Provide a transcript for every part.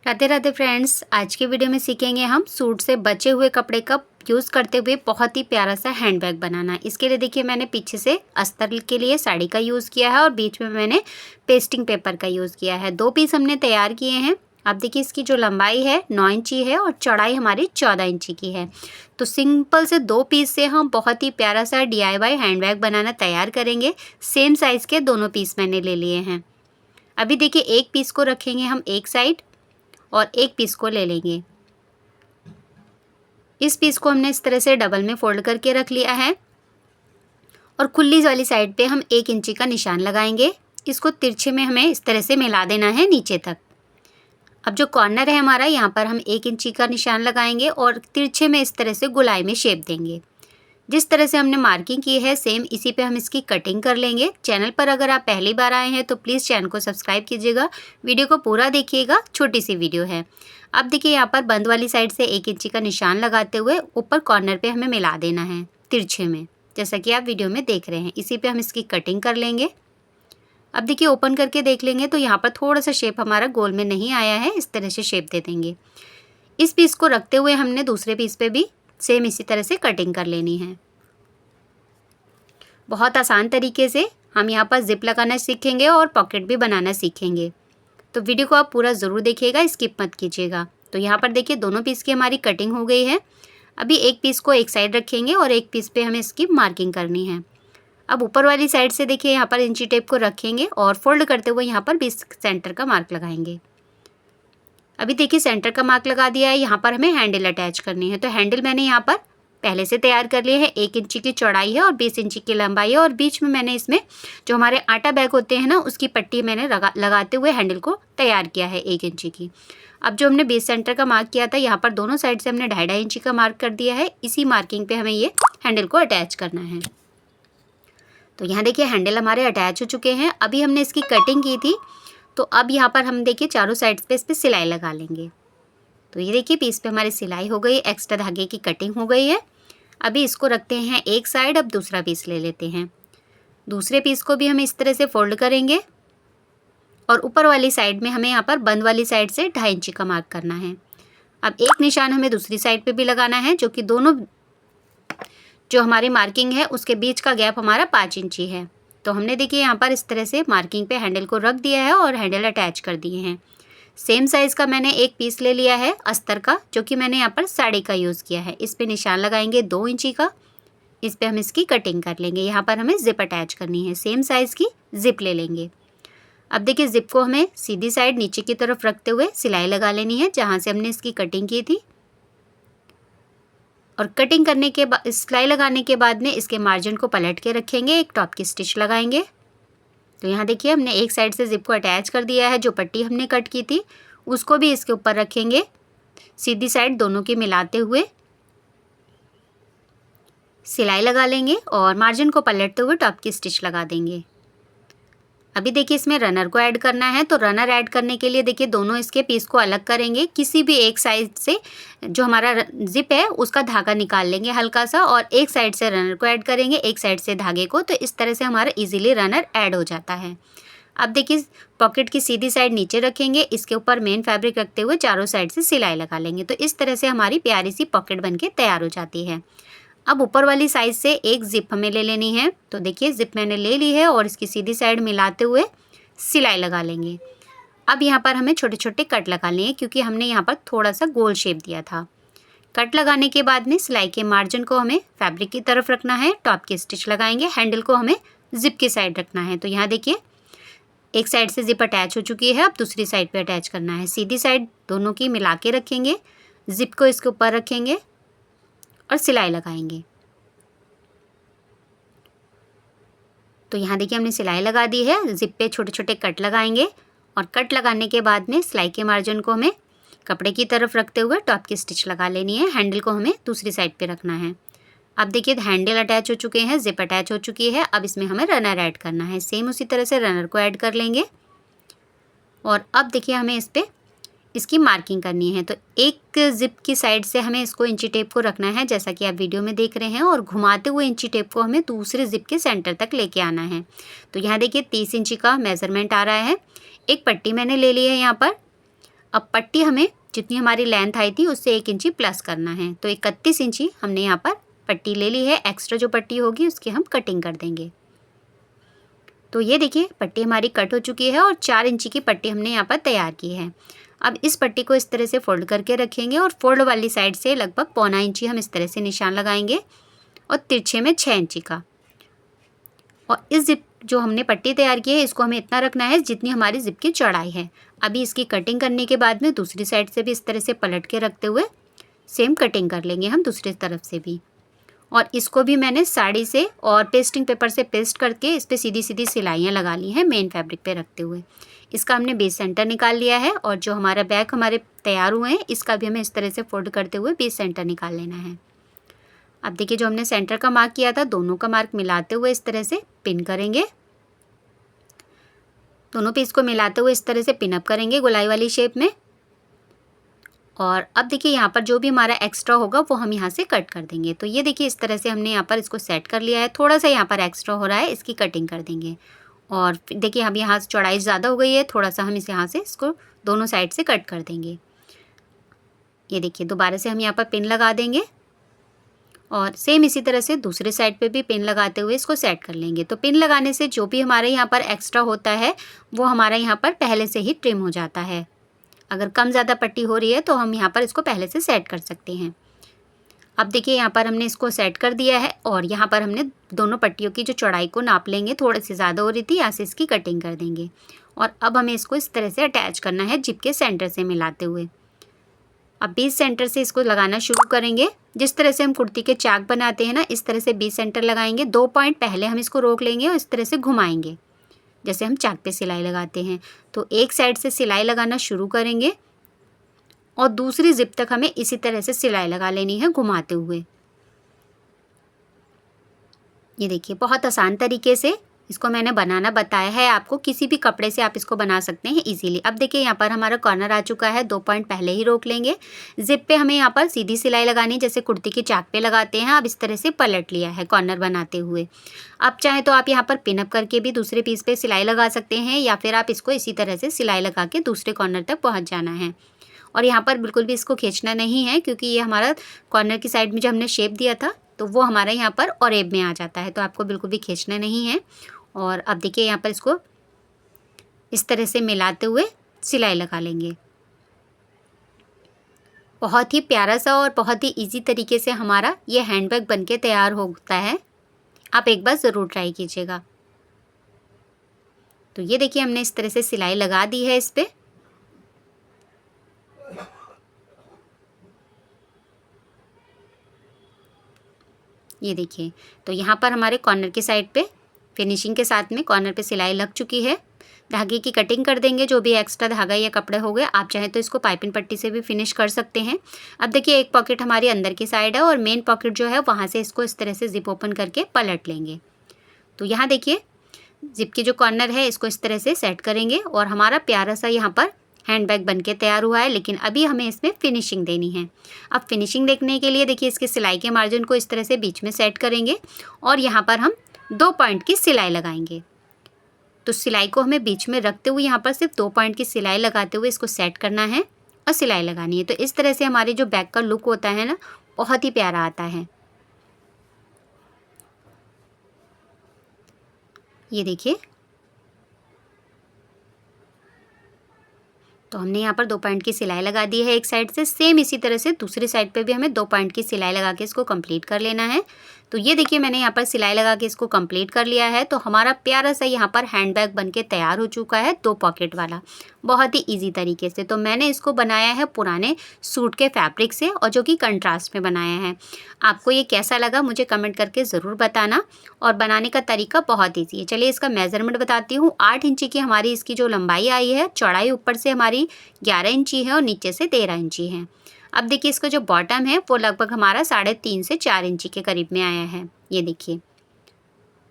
Radhe Radhe friends, आज के video में सीखेंगे हम सूट से बचे हुए कपड़े का यूज़ करते हुए बहुत ही प्यारा सा हैंडबैग बनाना। इसके लिए देखिए मैंने पीछे से अस्तर के लिए साड़ी का यूज़ किया है और बीच में मैंने पेस्टिंग पेपर का यूज़ किया है। 2 पीस हमने तैयार किए हैं। अब देखिए इसकी जो लंबाई है 9 इंची है और चौड़ाई हमारी 14 इंची की है। तो सिंपल से 2 पीस से हम बहुत ही प्यारा सा DIY हैंडबैग बनाना तैयार करेंगे। सेम साइज़ के दोनों पीस मैंने ले लिए हैं। अभी देखिए एक पीस को रखेंगे हम एक साइड और एक पीस को ले लेंगे। इस पीस को हमने इस तरह से डबल में फोल्ड करके रख लिया है और खुली वाली साइड पे हम 1 इंची का निशान लगाएंगे। इसको तिरछे में हमें इस तरह से मिला देना है नीचे तक। अब जो कॉर्नर है हमारा, यहाँ पर हम 1 इंची का निशान लगाएंगे और तिरछे में इस तरह से गोलाई में शेप देंगे। जिस तरह से हमने मार्किंग की है सेम इसी पे हम इसकी कटिंग कर लेंगे। चैनल पर अगर आप पहली बार आए हैं तो प्लीज़ चैनल को सब्सक्राइब कीजिएगा, वीडियो को पूरा देखिएगा, छोटी सी वीडियो है। अब देखिए यहाँ पर बंद वाली साइड से 1 इंची का निशान लगाते हुए ऊपर कॉर्नर पे हमें मिला देना है तिरछे में, जैसा कि आप वीडियो में देख रहे हैं। इसी पे हम इसकी कटिंग कर लेंगे। अब देखिए ओपन करके देख लेंगे तो यहाँ पर थोड़ा सा शेप हमारा गोल में नहीं आया है, इस तरह से शेप दे देंगे। इस पीस को रखते हुए हमने दूसरे पीस पे भी सेम इसी तरह से कटिंग कर लेनी है। बहुत आसान तरीके से हम यहाँ पर जिप लगाना सीखेंगे और पॉकेट भी बनाना सीखेंगे। तो वीडियो को आप पूरा ज़रूर देखिएगा, स्किप मत कीजिएगा। तो यहाँ पर देखिए दोनों पीस की हमारी कटिंग हो गई है। अभी एक पीस को एक साइड रखेंगे और एक पीस पे हमें इसकी मार्किंग करनी है। अब ऊपर वाली साइड से देखिए यहाँ पर इंची टेप को रखेंगे और फोल्ड करते हुए यहाँ पर 20 सेंटर का मार्क लगाएंगे। अभी देखिए सेंटर का मार्क लगा दिया है। यहाँ पर हमें हैंडल अटैच करनी है। तो हैंडल मैंने यहाँ पर पहले से तैयार कर लिए हैं। 1 इंची की चौड़ाई है और 20 इंची की लंबाई है और बीच में मैंने इसमें जो हमारे आटा बैग होते हैं ना, उसकी पट्टी मैंने लगाते हुए हैंडल को तैयार किया है 1 इंची की। अब जो हमने 20 सेंटर का मार्क किया था, यहाँ पर दोनों साइड से हमने 2.5 इंची का मार्क कर दिया है। इसी मार्किंग पे हमें ये हैंडल को अटैच करना है। तो यहाँ देखिए हैंडल हमारे अटैच हो चुके हैं। अभी हमने इसकी कटिंग की थी, तो अब यहाँ पर हम देखिए चारों साइड पे इस पर सिलाई लगा लेंगे। तो ये देखिए पीस पे हमारी सिलाई हो गई, एक्स्ट्रा धागे की कटिंग हो गई है। अभी इसको रखते हैं एक साइड। अब दूसरा पीस ले लेते हैं। दूसरे पीस को भी हम इस तरह से फोल्ड करेंगे और ऊपर वाली साइड में हमें यहाँ पर बंद वाली साइड से 2.5 इंची का मार्क करना है। अब एक निशान हमें दूसरी साइड पे भी लगाना है, जो कि दोनों जो हमारी मार्किंग है उसके बीच का गैप हमारा 5 इंची है। तो हमने देखिए यहाँ पर इस तरह से मार्किंग पे हैंडल को रख दिया है और हैंडल अटैच कर दिए हैं। सेम साइज़ का मैंने एक पीस ले लिया है अस्तर का, जो कि मैंने यहाँ पर साड़ी का यूज़ किया है। इस पे निशान लगाएंगे 2 इंची का। इस पे हम इसकी कटिंग कर लेंगे। यहाँ पर हमें जिप अटैच करनी है। सेम साइज़ की जिप ले लेंगे। अब देखिए जिप को हमें सीधी साइड नीचे की तरफ रखते हुए सिलाई लगा लेनी है, जहाँ से हमने इसकी कटिंग की थी। और कटिंग करने के बाद, सिलाई लगाने के बाद में इसके मार्जिन को पलट के रखेंगे, एक टॉप की स्टिच लगाएंगे। तो यहाँ देखिए हमने एक साइड से जिप को अटैच कर दिया है। जो पट्टी हमने कट की थी उसको भी इसके ऊपर रखेंगे, सीधी साइड दोनों की मिलाते हुए सिलाई लगा लेंगे और मार्जिन को पलटते हुए टॉप की स्टिच लगा देंगे। अभी देखिए इसमें रनर को ऐड करना है। तो रनर ऐड करने के लिए देखिए दोनों इसके पीस को अलग करेंगे। किसी भी एक साइड से जो हमारा जिप है उसका धागा निकाल लेंगे हल्का सा और एक साइड से रनर को ऐड करेंगे, एक साइड से धागे को। तो इस तरह से हमारा इजीली रनर ऐड हो जाता है। अब देखिए पॉकेट की सीधी साइड नीचे रखेंगे, इसके ऊपर मेन फैब्रिक रखते हुए चारों साइड से सिलाई लगा लेंगे। तो इस तरह से हमारी प्यारी सी पॉकेट बनके तैयार हो जाती है। अब ऊपर वाली साइड से एक जिप हमें ले लेनी है। तो देखिए जिप मैंने ले ली है और इसकी सीधी साइड मिलाते हुए सिलाई लगा लेंगे। अब यहाँ पर हमें छोटे छोटे कट लगा लेंगे, क्योंकि हमने यहाँ पर थोड़ा सा गोल शेप दिया था। कट लगाने के बाद में सिलाई के मार्जिन को हमें फैब्रिक की तरफ रखना है, टॉप की स्टिच लगाएंगे, हैंडल को हमें जिप की साइड रखना है। तो यहाँ देखिए एक साइड से जिप अटैच हो चुकी है, अब दूसरी साइड पे अटैच करना है। सीधी साइड दोनों की मिला के रखेंगे, जिप को इसके ऊपर रखेंगे और सिलाई लगाएंगे। तो यहाँ देखिए हमने सिलाई लगा दी है। जिप पे छोटे छोटे कट लगाएंगे और कट लगाने के बाद में सिलाई के मार्जिन को हमें कपड़े की तरफ रखते हुए टॉप की स्टिच लगा लेनी है। हैंडल को हमें दूसरी साइड पे रखना है। अब देखिए हैंडल अटैच हो चुके हैं, जिप अटैच हो चुकी है। अब इसमें हमें रनर ऐड करना है। सेम उसी तरह से रनर को ऐड कर लेंगे और अब देखिए हमें इस पर इसकी मार्किंग करनी है। तो एक जिप की साइड से हमें इसको इंची टेप को रखना है, जैसा कि आप वीडियो में देख रहे हैं, और घुमाते हुए इंची टेप को हमें दूसरे जिप के सेंटर तक लेके आना है। तो यहाँ देखिए 30 इंची का मेज़रमेंट आ रहा है। एक पट्टी मैंने ले ली है यहाँ पर। अब पट्टी हमें जितनी हमारी लेंथ आई थी उससे 1 इंची प्लस करना है। तो 31 इंची हमने यहाँ पर पट्टी ले ली है। एक्स्ट्रा जो पट्टी होगी उसकी हम कटिंग कर देंगे। तो ये देखिए पट्टी हमारी कट हो चुकी है और 4 इंची की पट्टी हमने यहाँ पर तैयार की है। अब इस पट्टी को इस तरह से फोल्ड करके रखेंगे और फोल्ड वाली साइड से लगभग 1.25 इंची हम इस तरह से निशान लगाएंगे और तिरछे में 6 इंची का। और इस जिप जो हमने पट्टी तैयार की है इसको हमें इतना रखना है जितनी हमारी जिप की चौड़ाई है। अभी इसकी कटिंग करने के बाद में दूसरी साइड से भी इस तरह से पलट के रखते हुए सेम कटिंग कर लेंगे हम दूसरी तरफ से भी। और इसको भी मैंने साड़ी से और पेस्टिंग पेपर से पेस्ट करके इस पर सीधी सीधी सिलाइयाँ लगा ली हैं मेन फैब्रिक पे रखते हुए। इसका हमने बेस सेंटर निकाल लिया है और जो हमारा बैक हमारे तैयार हुए हैं इसका भी हमें इस तरह से फोल्ड करते हुए बेस सेंटर निकाल लेना है। अब देखिए जो हमने सेंटर का मार्क किया था दोनों का मार्क मिलाते हुए इस तरह से पिन करेंगे। दोनों पीस को मिलाते हुए इस तरह से पिन अप करेंगे गोलाई वाली शेप में। और अब देखिए यहाँ पर जो भी हमारा एक्स्ट्रा होगा वो हम यहाँ से कट कर देंगे। तो ये देखिए इस तरह से हमने यहाँ पर इसको सेट कर लिया है। थोड़ा सा यहाँ पर एक्स्ट्रा हो रहा है, इसकी कटिंग कर देंगे। और देखिए हम यहाँ से चौड़ाई ज़्यादा हो गई है, थोड़ा सा हम इस यहाँ से इसको दोनों साइड से कट कर देंगे। ये देखिए दोबारा से हम यहाँ पर पिन लगा देंगे और सेम इसी तरह से दूसरे साइड पे भी पिन लगाते हुए इसको सेट कर लेंगे। तो पिन लगाने से जो भी हमारे यहाँ पर एक्स्ट्रा होता है वो हमारा यहाँ पर पहले से ही ट्रिम हो जाता है। अगर कम ज़्यादा पट्टी हो रही है तो हम यहाँ पर इसको पहले से सेट कर सकते हैं। अब देखिए यहाँ पर हमने इसको सेट कर दिया है और यहाँ पर हमने दोनों पट्टियों की जो चौड़ाई को नाप लेंगे। थोड़ी सी ज़्यादा हो रही थी, यहाँ से इसकी कटिंग कर देंगे। और अब हमें इसको इस तरह से अटैच करना है जिप के सेंटर से मिलाते हुए। अब बीच सेंटर से इसको लगाना शुरू करेंगे। जिस तरह से हम कुर्ती के चाक बनाते हैं ना, इस तरह से बीच सेंटर लगाएंगे। 2 पॉइंट पहले हम इसको रोक लेंगे और इस तरह से घुमाएंगे जैसे हम चाक पे सिलाई लगाते हैं। तो एक साइड से सिलाई लगाना शुरू करेंगे और दूसरी जिप तक हमें इसी तरह से सिलाई लगा लेनी है घुमाते हुए। ये देखिए बहुत आसान तरीके से इसको मैंने बनाना बताया है आपको। किसी भी कपड़े से आप इसको बना सकते हैं इजीली। अब देखिए यहाँ पर हमारा कॉर्नर आ चुका है। 2 पॉइंट पहले ही रोक लेंगे। जिप पे हमें यहाँ पर सीधी सिलाई लगानी जैसे कुर्ती की चाक पे लगाते हैं। अब इस तरह से पलट लिया है कॉर्नर बनाते हुए। अब चाहे तो आप यहाँ पर पिनअप करके भी दूसरे पीस पे सिलाई लगा सकते हैं या फिर आप इसको इसी तरह से सिलाई लगा के दूसरे कॉर्नर तक पहुँच जाना है। और यहाँ पर बिल्कुल भी इसको खींचना नहीं है क्योंकि ये हमारा कॉर्नर की साइड में जो हमने शेप दिया था तो वो हमारा यहाँ पर ऑरेब में आ जाता है। तो आपको बिल्कुल भी खींचना नहीं है। और अब देखिए यहाँ पर इसको इस तरह से मिलाते हुए सिलाई लगा लेंगे। बहुत ही प्यारा सा और बहुत ही इजी तरीके से हमारा ये हैंडबैग बनके तैयार होता है। आप एक बार ज़रूर ट्राई कीजिएगा। तो ये देखिए हमने इस तरह से सिलाई लगा दी है इस पर। ये देखिए तो यहाँ पर हमारे कॉर्नर की साइड पे फिनिशिंग के साथ में कॉर्नर पे सिलाई लग चुकी है। धागे की कटिंग कर देंगे। जो भी एक्स्ट्रा धागा या कपड़े हो गए आप चाहें तो इसको पाइपिंग पट्टी से भी फिनिश कर सकते हैं। अब देखिए एक पॉकेट हमारी अंदर की साइड है और मेन पॉकेट जो है वहाँ से इसको इस तरह से जिप ओपन करके पलट लेंगे। तो यहाँ देखिए जिप की जो कॉर्नर है इसको इस तरह से सेट करेंगे और हमारा प्यारा सा यहाँ पर हैंडबैग बनके तैयार हुआ है। लेकिन अभी हमें इसमें फिनिशिंग देनी है। अब फिनिशिंग देखने के लिए देखिए इसके सिलाई के मार्जिन को इस तरह से बीच में सेट करेंगे और यहाँ पर हम 2 पॉइंट की सिलाई लगाएंगे। तो सिलाई को हमें बीच में रखते हुए यहाँ पर सिर्फ 2 पॉइंट की सिलाई लगाते हुए इसको सेट करना है और सिलाई लगानी है। तो इस तरह से हमारे जो बैग का लुक होता है ना बहुत ही प्यारा आता है। ये देखिए तो हमने यहाँ पर 2 पॉइंट की सिलाई लगा दी है एक साइड से। सेम इसी तरह से दूसरी साइड पे भी हमें 2 पॉइंट की सिलाई लगा के इसको कंप्लीट कर लेना है। तो ये देखिए मैंने यहाँ पर सिलाई लगा के इसको कंप्लीट कर लिया है। तो हमारा प्यारा सा यहाँ पर हैंडबैग बनके तैयार हो चुका है 2 पॉकेट वाला, बहुत ही इजी तरीके से। तो मैंने इसको बनाया है पुराने सूट के फैब्रिक से और जो कि कंट्रास्ट में बनाया है। आपको ये कैसा लगा मुझे कमेंट करके ज़रूर बताना। और बनाने का तरीका बहुत ईजी है। चलिए इसका मेज़रमेंट बताती हूँ। 8 इंची की हमारी इसकी जो लंबाई आई है, चौड़ाई ऊपर से हमारी 11 इंची है और नीचे से 13 इंची है। अब देखिए इसका जो बॉटम है वो लगभग हमारा 3.5 से 4 इंची के करीब में आया है। ये देखिए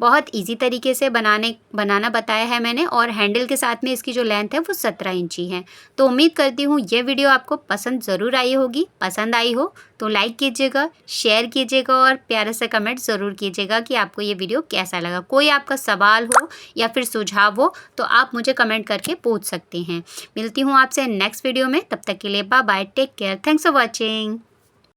बहुत इजी तरीके से बनाना बताया है मैंने और हैंडल के साथ में इसकी जो लेंथ है वो 17 इंची है। तो उम्मीद करती हूँ ये वीडियो आपको पसंद ज़रूर आई होगी। पसंद आई हो तो लाइक कीजिएगा, शेयर कीजिएगा और प्यारा सा कमेंट ज़रूर कीजिएगा कि आपको ये वीडियो कैसा लगा। कोई आपका सवाल हो या फिर सुझाव हो तो आप मुझे कमेंट करके पूछ सकते हैं। मिलती हूँ आपसे नेक्स्ट वीडियो में, तब तक के लिए bye bye, take care, thanks for watching.